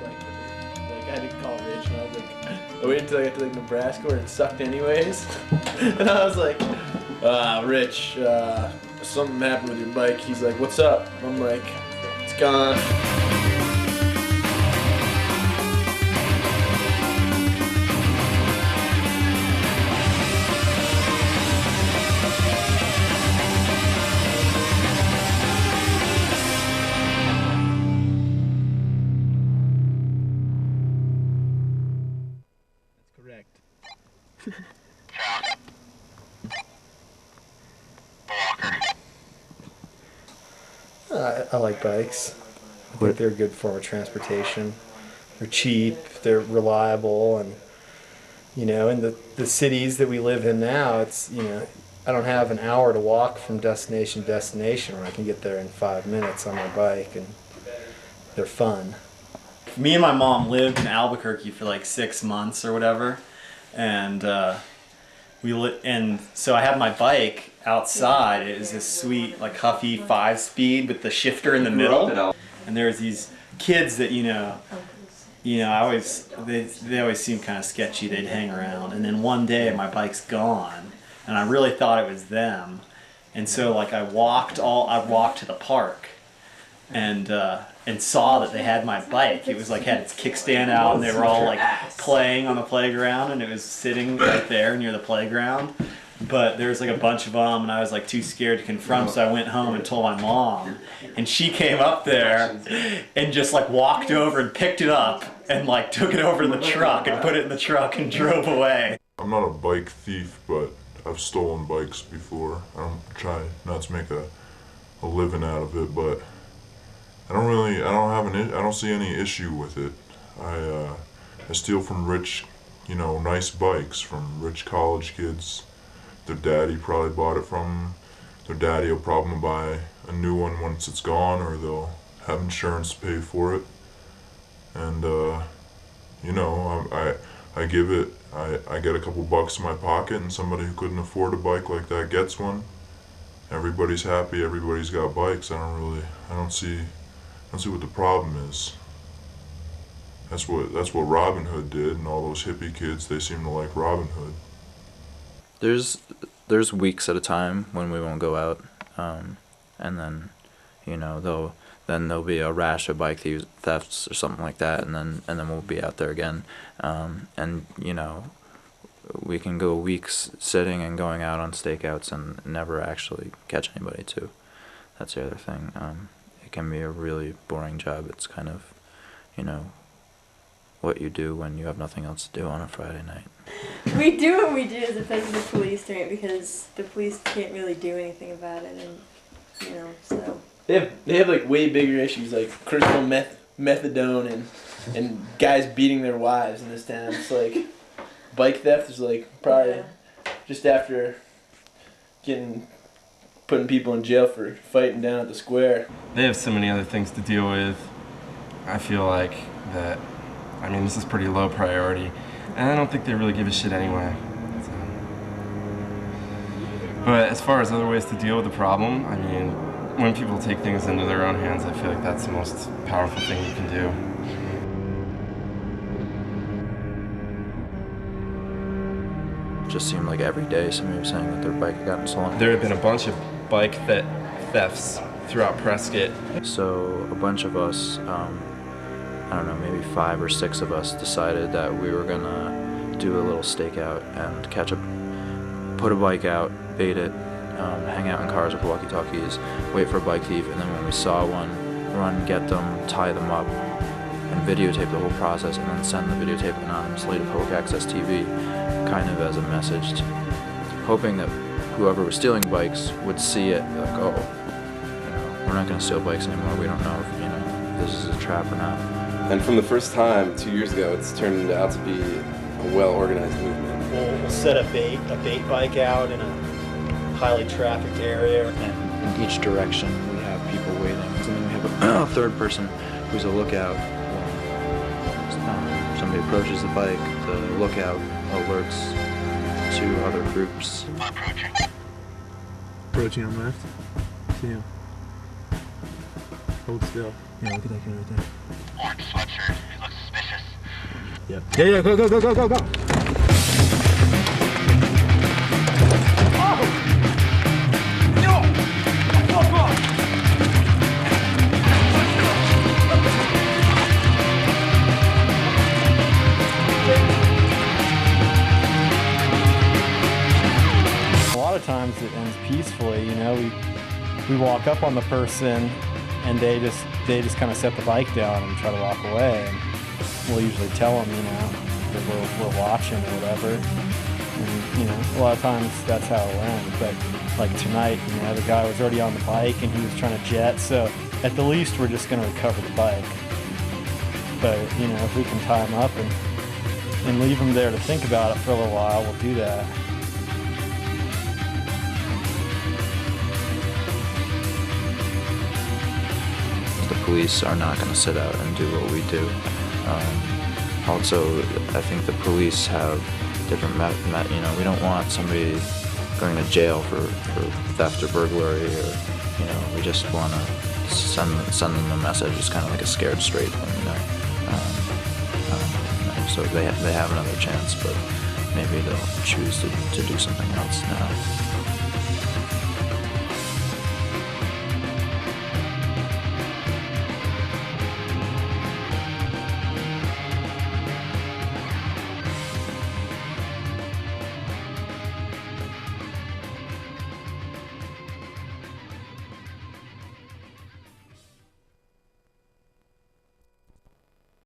Like I had to call Rich, and I was like, I waited until I got to like Nebraska where it sucked anyways. And I was like, Rich, something happened with your bike. He's like, what's up? I'm like, it's gone. I like bikes. I think they're a good form of transportation. They're cheap, they're reliable, and you know, in the cities that we live in now, it's, you know, I don't have an hour to walk from destination to destination where I can get there in 5 minutes on my bike, and they're fun. Me and my mom lived in Albuquerque for like 6 months or whatever, and so I had my bike outside. It was this sweet, like Huffy 5-speed with the shifter in the middle. And there was these kids that they always seemed kind of sketchy. They'd hang around, and then one day my bike's gone, and I really thought it was them. And so like I walked to the park, and saw that they had my bike. It was like had its kickstand out, and they were all like playing on the playground, and it was sitting right there near the playground. But there was like a bunch of them, and I was like too scared to confront, so I went home and told my mom, and she came up there and just like walked over and picked it up and like took it over in the truck and put it in the truck and drove away. I'm not a bike thief, but I've stolen bikes before. I don't try not to make a living out of it, but I don't see any issue with it. I steal from rich, nice bikes from rich college kids. Their daddy probably bought it from them. Their daddy will probably buy a new one once it's gone, or they'll have insurance to pay for it. And I give it. I get a couple bucks in my pocket, and somebody who couldn't afford a bike like that gets one. Everybody's happy. Everybody's got bikes. I don't see what the problem is. That's what Robin Hood did, and all those hippie kids, they seem to like Robin Hood. There's weeks at a time when we won't go out, and then, there'll be a rash of bike thefts or something like that, and then we'll be out there again, and we can go weeks sitting and going out on stakeouts and never actually catch anybody too. That's the other thing. It can be a really boring job. It's kind of, what you do when you have nothing else to do on a Friday night. We do what we do as opposed to the police doing it, because the police can't really do anything about it, and so. They have like way bigger issues like crystal methadone and guys beating their wives in this town. It's like bike theft is like probably just after putting people in jail for fighting down at the square. They have so many other things to deal with. I feel like that, this is pretty low priority, and I don't think they really give a shit anyway. So. But as far as other ways to deal with the problem, when people take things into their own hands, I feel like that's the most powerful thing you can do. It just seemed like every day somebody was saying that their bike had gotten stolen. There have been a bunch of bike thefts throughout Prescott. So a bunch of us, maybe 5 or 6 of us decided that we were gonna do a little stakeout and put a bike out, bait it, hang out in cars with walkie-talkies, wait for a bike thief, and then when we saw one, run, get them, tie them up, and videotape the whole process, and then send the videotape anonymously to public access TV, kind of as a message, hoping that whoever was stealing bikes would see it, like, oh, we're not going to steal bikes anymore. We don't know if this is a trap or not. And from the first time, 2 years ago, it's turned out to be a well-organized movement. We'll set a bait bike out in a highly trafficked area. And in each direction, we have people waiting. And then we have a third person who's a lookout. When somebody approaches the bike, the lookout alerts 2 other groups. Approaching on left. See him. Hold still. Yeah, look at that guy right there. Orange sweatshirt. He looks suspicious. Yep. Yeah, go, go, go, go, go, go! A lot of times it ends peacefully, you know. We walk up on the person and they just kind of set the bike down and try to walk away. And we'll usually tell them, you know, that we're watching or whatever. And, you know, a lot of times that's how it went. But like tonight, you know, the guy was already on the bike and he was trying to jet. So at the least, we're just going to recover the bike. But, you know, if we can tie him up and leave him there to think about it for a little while, we'll do that. The police are not going to sit out and do what we do. Also, I think the police have different, you know, we don't want somebody going to jail for theft or burglary, or, you know, we just want to send them a message. It's kind of like a scared straight thing, you know. So they have another chance, but maybe they'll choose to do something else now.